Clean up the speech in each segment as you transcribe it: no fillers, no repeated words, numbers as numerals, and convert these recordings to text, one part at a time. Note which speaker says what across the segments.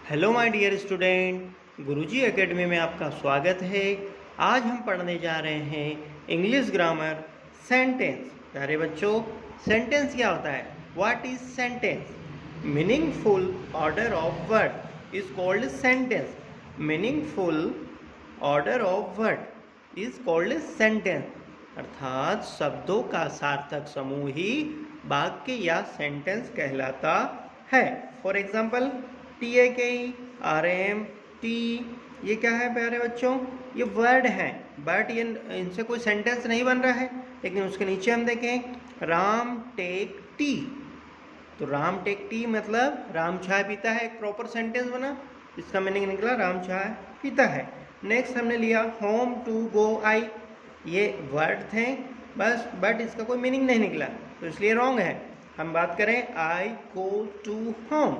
Speaker 1: Hello my dear student, Guruji academy में आपका स्वागत है। आज हम पढ़ने जा रहे हैं इंग्लिश ग्रामर सेंटेंस। प्यारे बच्चों, सेंटेंस क्या होता है? What is sentence? Meaningful order of word is called sentence. Meaningful order of word is called sentence. अर्थात शब्दों का सार्थक समूह ही वाक्य या सेंटेंस कहलाता है। For example, TAKE, RM, T, ये क्या है प्यारे बच्चों? ये वर्ड हैं, बट ये इनसे कोई सेंटेंस नहीं बन रहा है। लेकिन उसके नीचे हम देखें, राम टेक टी, तो राम टेक टी मतलब राम चाय पीता है, एक प्रॉपर सेंटेंस बना। इसका मीनिंग निकला राम चाय पीता है। नेक्स्ट हमने लिया होम टू गो आई, ये वर्ड थे बस, बट इसका कोई मीनिंग नहीं निकला, तो इसलिए रॉन्ग है। हम बात करें I go to home,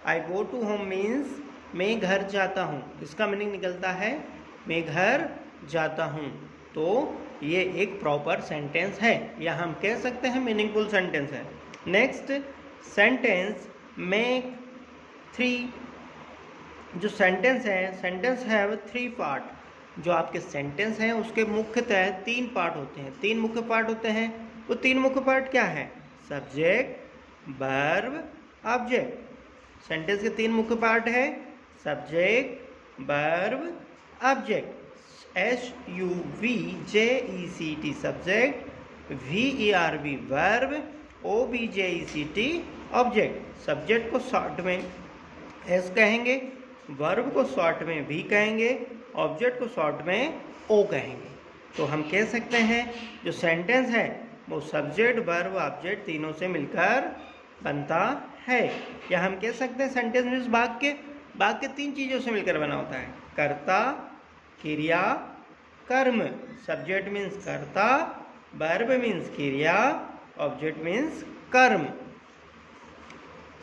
Speaker 1: I go to home means मैं घर जाता हूँ, इसका मीनिंग निकलता है मैं घर जाता हूँ। तो ये एक प्रॉपर सेंटेंस है, या हम कह सकते हैं मीनिंगफुल सेंटेंस है। नेक्स्ट सेंटेंस मेक थ्री, जो सेंटेंस है, सेंटेंस हैव थ्री पार्ट। जो आपके सेंटेंस हैं उसके मुख्यतः तीन पार्ट होते हैं, तीन मुख्य पार्ट होते हैं। वो तीन मुख्य पार्ट क्या है? Subject, verb, object. सेंटेंस के तीन मुख्य पार्ट है subject, verb, object. SUVJECT subject, VERB verb, OBJECT object. Subject को शॉर्ट में एस कहेंगे, वर्ब को शॉर्ट में वी कहेंगे, ऑब्जेक्ट को शॉर्ट में ओ कहेंगे। तो हम कह सकते हैं जो सेंटेंस है वो सब्जेक्ट, वर्ब, ऑब्जेक्ट तीनों से मिलकर बनता है। या हम कह सकते हैं सेंटेंस मीन्स वाक्य। वाक्य तीन चीज़ों से मिलकर बना होता है, कर्ता, क्रिया, कर्म। सब्जेक्ट मीन्स कर्ता, वर्ब मीन्स क्रिया, ऑब्जेक्ट मीन्स कर्म।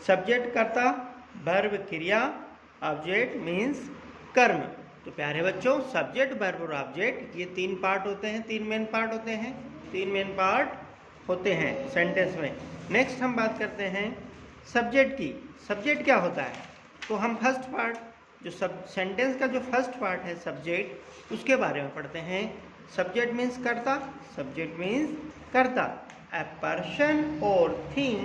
Speaker 1: सब्जेक्ट कर्ता, वर्ब क्रिया, ऑब्जेक्ट मीन्स कर्म। तो प्यारे बच्चों, सब्जेक्ट, वर्ब और ऑब्जेक्ट ये तीन पार्ट होते हैं, तीन मेन पार्ट होते हैं, तीन मेन पार्ट होते हैं सेंटेंस में। नेक्स्ट हम बात करते हैं सब्जेक्ट की। सब्जेक्ट क्या होता है? तो हम फर्स्ट पार्ट, जो सेंटेंस का जो फर्स्ट पार्ट है सब्जेक्ट, उसके बारे में पढ़ते हैं। सब्जेक्ट मीन्स कर्ता, सब्जेक्ट मीन्स कर्ता। ए पर्सन और thing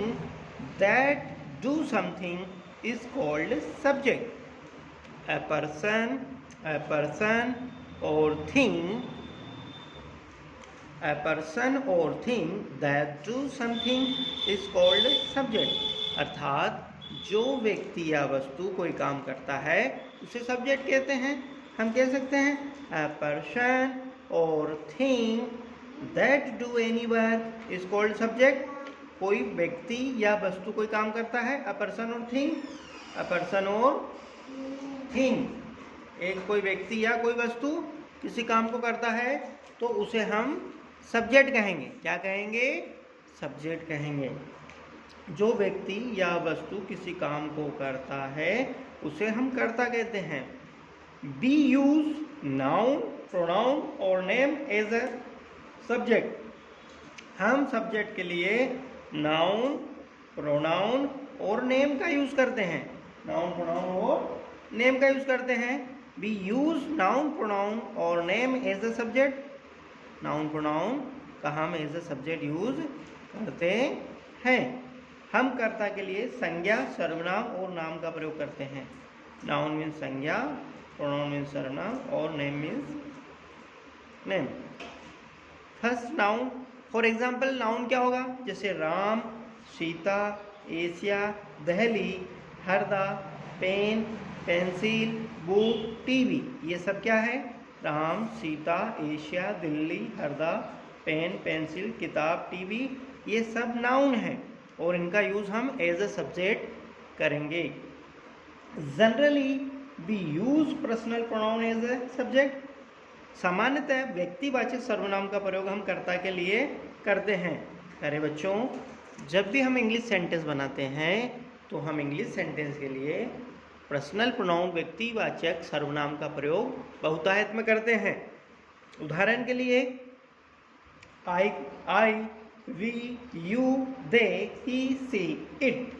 Speaker 1: that do something is called subject. A person or thing, a person or thing that do something is called subject. अर्थात जो व्यक्ति या वस्तु कोई काम करता है उसे सब्जेक्ट कहते हैं। हम कह सकते हैं a person or thing that do any work is called subject. कोई व्यक्ति या वस्तु कोई काम करता है, अ पर्सन और थिंग, अ पर्सन और थिंग, एक कोई व्यक्ति या कोई वस्तु किसी काम को करता है तो उसे हम सब्जेक्ट कहेंगे। क्या कहेंगे? सब्जेक्ट कहेंगे। जो व्यक्ति या वस्तु किसी काम को करता है उसे हम कर्ता कहते हैं। बी यूज नाउन, प्रोनाउन और नेम एज अ सब्जेक्ट। हम सब्जेक्ट के लिए नाउन, प्रोनाउन और नेम का यूज करते हैं। नाउन, प्रोनाउन और नेम का यूज करते हैं। वी यूज नाउन, प्रोनाउन और name as a subject. Noun, pronoun का हम एज अ सब्जेक्ट यूज करते हैं। हम कर्ता के लिए संज्ञा, सर्वनाम और नाम का प्रयोग करते हैं। नाउन मीन्स संज्ञा, प्रोनाउन मीन्स सर्वनाम और name means name. First noun, for example noun क्या होगा? जैसे Ram, Sita, Asia, Delhi, Harda, pen, pencil, book, TV, ये सब क्या है? Ram, Sita, Asia, Delhi, Harda, pen, pencil, किताब, टीवी, ये सब नाउन हैं और इनका यूज़ हम एज अ सब्जेक्ट करेंगे। Generally we use personal pronoun as a subject. सामान्यतः व्यक्तिवाचक सर्वनाम का प्रयोग हम कर्ता के लिए करते हैं। अरे बच्चों, जब भी हम इंग्लिश सेंटेंस बनाते हैं तो हम इंग्लिश सेंटेंस के लिए पर्सनल प्रोनाउन, व्यक्तिवाचक सर्वनाम का प्रयोग बहुतायत में करते हैं। उदाहरण के लिए I, we, you, they, he, she, it,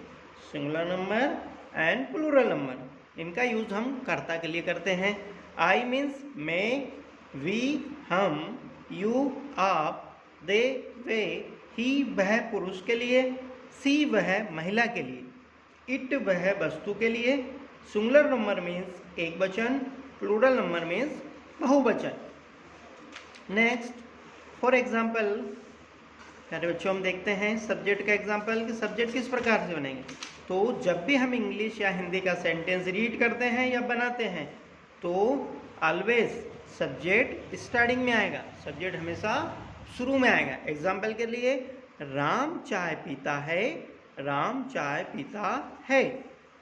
Speaker 1: singular number and plural number. इनका यूज हम कर्ता के लिए करते हैं। आई मीन्स मैं, वी हम, यू आप, दे वे, ही वह पुरुष के लिए, सी वह महिला के लिए, इट वह वस्तु के लिए। सिंगुलर नंबर मीन्स एक वचन, प्लूरल नंबर मीन्स बहुवचन। नेक्स्ट, फॉर एग्जाम्पल, प्यारे बच्चों हम देखते हैं सब्जेक्ट का एग्जाम्पल कि सब्जेक्ट किस प्रकार से बनेंगे। तो जब भी हम इंग्लिश या हिंदी का सेंटेंस रीड करते हैं या बनाते हैं तो ऑलवेज सब्जेक्ट स्टार्टिंग में आएगा, सब्जेक्ट हमेशा शुरू में आएगा। एग्जाम्पल के लिए, राम चाय पीता है, राम चाय पीता है।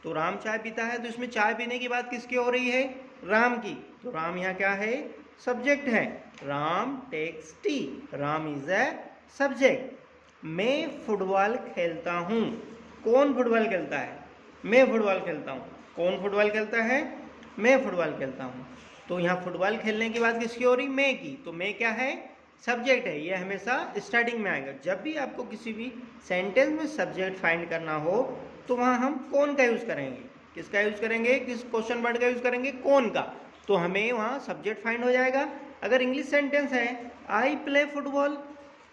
Speaker 1: तो राम चाय पीता है तो इसमें चाय पीने की बात किसकी हो रही है? राम की। तो राम यहाँ क्या है? सब्जेक्ट है। Ram takes tea, Ram is a subject. मैं फुटबॉल खेलता हूँ। कौन फुटबॉल खेलता है? मैं फुटबॉल खेलता हूँ। कौन फुटबॉल खेलता है? मैं फुटबॉल खेलता हूँ। तो यहाँ फुटबॉल खेलने की बात किसकी हो रही? मैं की। तो मैं क्या है? सब्जेक्ट है। ये हमेशा स्टार्टिंग में आएगा। जब भी आपको किसी भी सेंटेंस में सब्जेक्ट फाइंड करना हो तो वहाँ हम कौन का यूज़ करेंगे? किसका यूज़ करेंगे? किस क्वेश्चन वर्ड का यूज़ करेंगे? कौन का। तो हमें वहाँ सब्जेक्ट फाइंड हो जाएगा। अगर इंग्लिश सेंटेंस है I play football,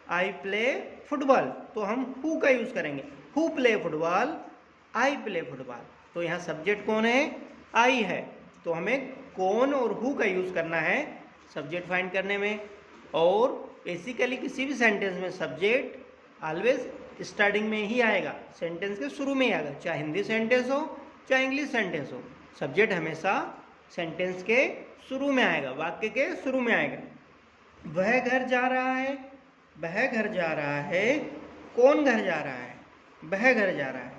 Speaker 1: I play football, तो हम हु का यूज़ करेंगे। Who play football, I play football. तो यहाँ सब्जेक्ट कौन है? आई है। तो हमें कौन और हु का यूज़ करना है सब्जेक्ट फाइंड करने में। और बेसिकली किसी भी सेंटेंस में सब्जेक्ट ऑलवेज स्टार्टिंग में ही आएगा, सेंटेंस के शुरू में ही आएगा। चाहे हिंदी सेंटेंस हो चाहे इंग्लिश सेंटेंस हो, सब्जेक्ट हमेशा सेंटेंस के शुरू में आएगा, वाक्य के शुरू में आएगा। वह घर जा रहा है, वह घर जा रहा है। कौन घर जा रहा है? वह घर जा रहा है।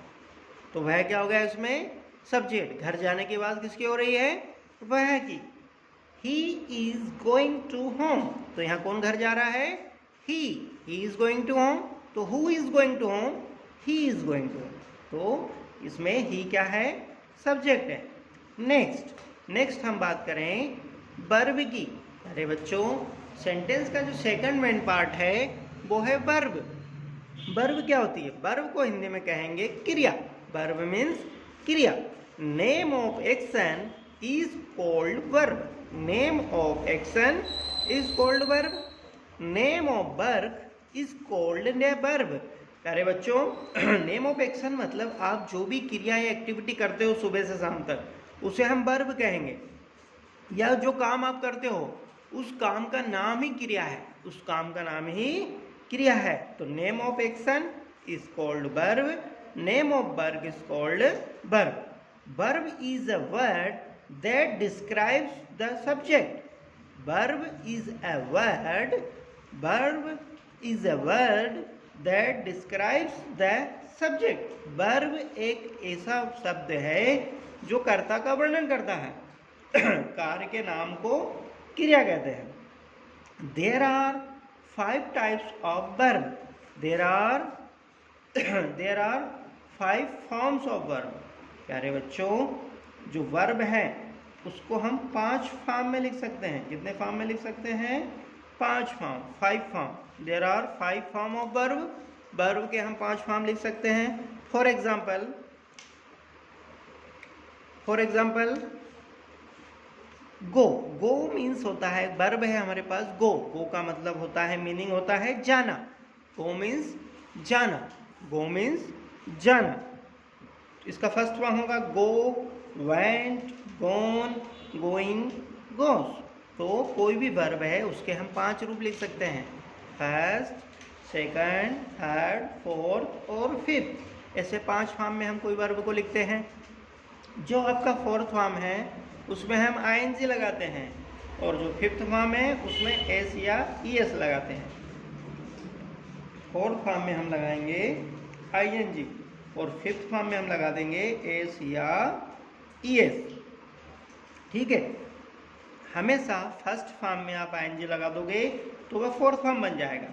Speaker 1: तो वह क्या हो गया इसमें? सब्जेक्ट। घर जाने की बात किसकी हो रही है? वह की। He is going to home. तो यहाँ कौन घर जा रहा है? He is going to home. तो who is going to home? He is going to home. तो इसमें ही क्या है? सब्जेक्ट है। नेक्स्ट हम बात करें वर्ब की। अरे बच्चों, सेंटेंस का जो सेकंड मेन पार्ट है वो है वर्ब। वर्ब क्या होती है? वर्ब को हिंदी में कहेंगे क्रिया। वर्ब मीन्स क्रिया। Name of action is called verb. Name of action is called verb. Name of work is called verb. अरे बच्चों, नेम ऑफ एक्शन मतलब आप जो भी क्रिया या एक्टिविटी करते हो सुबह से शाम तक, उसे हम वर्ब कहेंगे। या जो काम आप करते हो उस काम का नाम ही क्रिया है, उस काम का नाम ही क्रिया है। तो name of action is called verb, name of work is called verb. Verb is a word that describes the subject. Verb is a word that describes the subject. Verb एक ऐसा शब्द है जो कर्ता का वर्णन करता है। कार्य के नाम को क्रिया कहते हैं। There are 5 types of verb. There are 5 forms of verb. प्यारे बच्चों, जो वर्ब है उसको हम 5 फॉर्म में लिख सकते हैं। कितने फॉर्म में लिख सकते हैं? 5 form, 5 form. There are 5 form of verb. Verb के हम 5 फॉर्म लिख सकते हैं। For example go. Go means होता है, वर्ब है हमारे पास गो। गो का मतलब होता है, मीनिंग होता है जाना। गो मीन्स जाना। गो मीन्स जाना। इसका फर्स्ट फॉर्म होगा गो, वेंट, गोन, गोइंग, गोस। तो कोई भी वर्ब है उसके हम 5 रूप लिख सकते हैं। फर्स्ट, सेकंड, थर्ड, फोर्थ और फिफ्थ। ऐसे 5 फॉर्म में हम कोई वर्ब को लिखते हैं। जो आपका फोर्थ फॉर्म है उसमें हम ING लगाते हैं, और जो फिफ्थ फॉर्म है उसमें S या ES लगाते हैं। फोर्थ फॉर्म में हम लगाएंगे ING और फिफ्थ फॉर्म में हम लगा देंगे S या ES। ठीक है। हमेशा फर्स्ट फॉर्म में आप ING लगा दोगे तो वह फोर्थ फॉर्म बन जाएगा।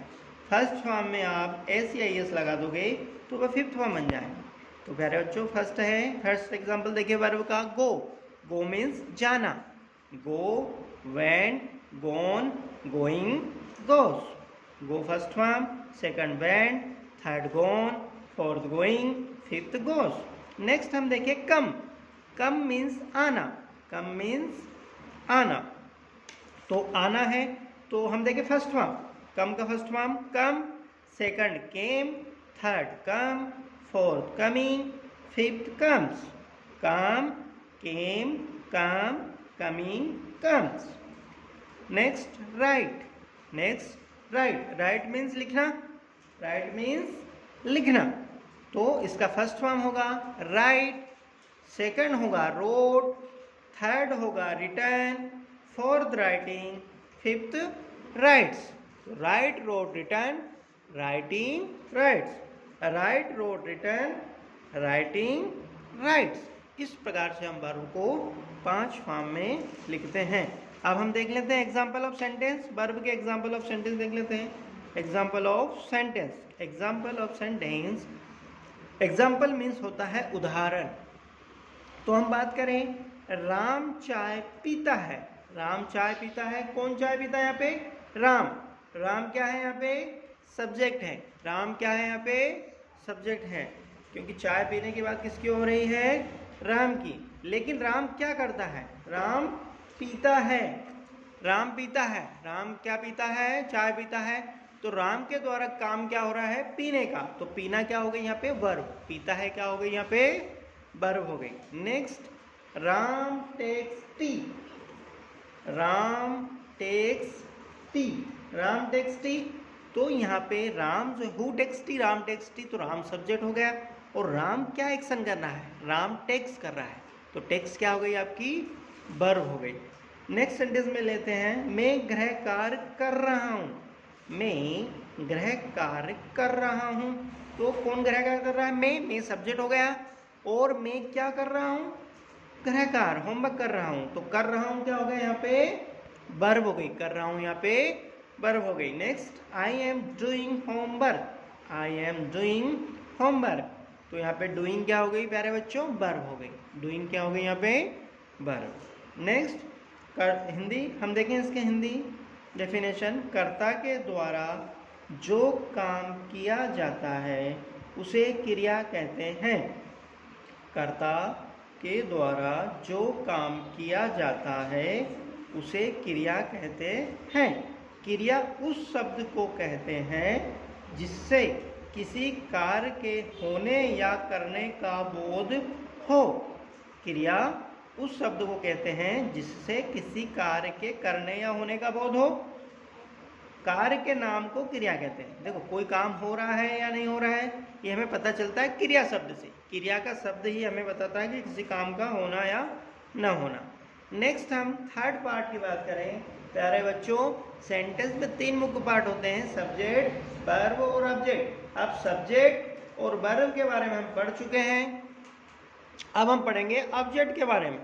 Speaker 1: फर्स्ट फॉर्म में आप S या ES लगा दोगे तो वह फिफ्थ फॉर्म बन जाएगा। तो प्यारे बच्चों, फर्स्ट एग्जांपल देखिए वर्ब का गो। गो मीन्स जाना। Go, went, gone, going, goes. Go first form, second went, third gone, fourth going, fifth goes. Next हम देखिए कम। कम मीन्स आना, कम मीन्स आना। तो आना है तो हम देखें फर्स्ट फॉर्म, कम का first form come, second came, third come, fourth coming, fifth comes. Come, came, come, coming, comes. Next write, next write, write means लिखना, राइट मीन्स लिखना। तो इसका फर्स्ट फॉर्म होगा राइट, सेकंड होगा wrote, third होगा written, fourth writing, fifth writes. Write, wrote, written, writing, writes, write, wrote, written, writing, writes. इस प्रकार से हम वर्ब को 5 फॉर्म में लिखते हैं। अब हम देख लेते हैं एग्जाम्पल ऑफ सेंटेंस, वर्ब के एग्जाम्पल ऑफ सेंटेंस देख लेते हैं। Example of sentence, example of sentence, example means होता है उदाहरण। तो हम बात करें, राम चाय पीता है, राम चाय पीता है, कौन चाय पीता है यहाँ पे? राम। राम क्या है यहाँ पे? सब्जेक्ट है। राम क्या है यहाँ पे? सब्जेक्ट है, क्योंकि चाय पीने की बात किसकी हो रही है? राम की। लेकिन राम क्या करता है? राम पीता है, राम पीता है। राम क्या पीता है? चाय पीता है। तो राम के द्वारा काम क्या हो रहा है? पीने का। तो पीना क्या हो गई यहाँ पे? वर्ब। पीता है क्या हो गई यहाँ पे? वर्ब हो गई। Next, Ram takes tea, Ram takes tea, Ram takes tea. तो यहाँ पे राम जो who takes tea, Ram takes tea, तो राम सब्जेक्ट हो गया और राम क्या एक्शन कर रहा है? राम टेक्स कर रहा है। तो टेक्स क्या हो गई आपकी? वर्ब हो गई। नेक्स्ट सेंटेंस में लेते हैं, मैं गृह कार्य कर रहा हूँ, मैं गृह कार्य कर रहा हूँ। तो कौन गृह कार्य कर रहा है? मैं सब्जेक्ट हो गया और मैं क्या कर रहा हूँ? गृह कार्य, होमवर्क कर रहा हूँ। तो कर रहा हूँ क्या हो गया यहाँ पे? वर्ब हो गई। कर रहा हूँ यहाँ पे वर्ब हो गई। Next, I am doing homework, I am doing homework. तो यहाँ पे डूइंग क्या हो गई प्यारे बच्चों? वर्ब हो गई। डूइंग क्या हो गई यहाँ पे? वर्ब। नेक्स्ट, हिंदी हम देखें इसके हिंदी डेफिनेशन, कर्ता के द्वारा जो काम किया जाता है उसे क्रिया कहते हैं। कर्ता के द्वारा जो काम किया जाता है उसे क्रिया कहते हैं। क्रिया उस शब्द को कहते हैं जिससे किसी कार्य के होने या करने का बोध हो। क्रिया उस शब्द को कहते हैं जिससे किसी कार्य के करने या होने का बोध हो। कार्य के नाम को क्रिया कहते हैं। देखो, कोई काम हो रहा है या नहीं हो रहा है, ये हमें पता चलता है क्रिया शब्द से। क्रिया का शब्द ही हमें बताता है कि किसी काम का होना या न होना। नेक्स्ट, हम थर्ड पार्ट की बात करें प्यारे बच्चों। सेंटेंस में 3 मुख्य पार्ट होते हैं, सब्जेक्ट, वर्ब और ऑब्जेक्ट। अब सब्जेक्ट और वर्ब के बारे में हम पढ़ चुके हैं, अब हम पढ़ेंगे ऑब्जेक्ट के बारे में।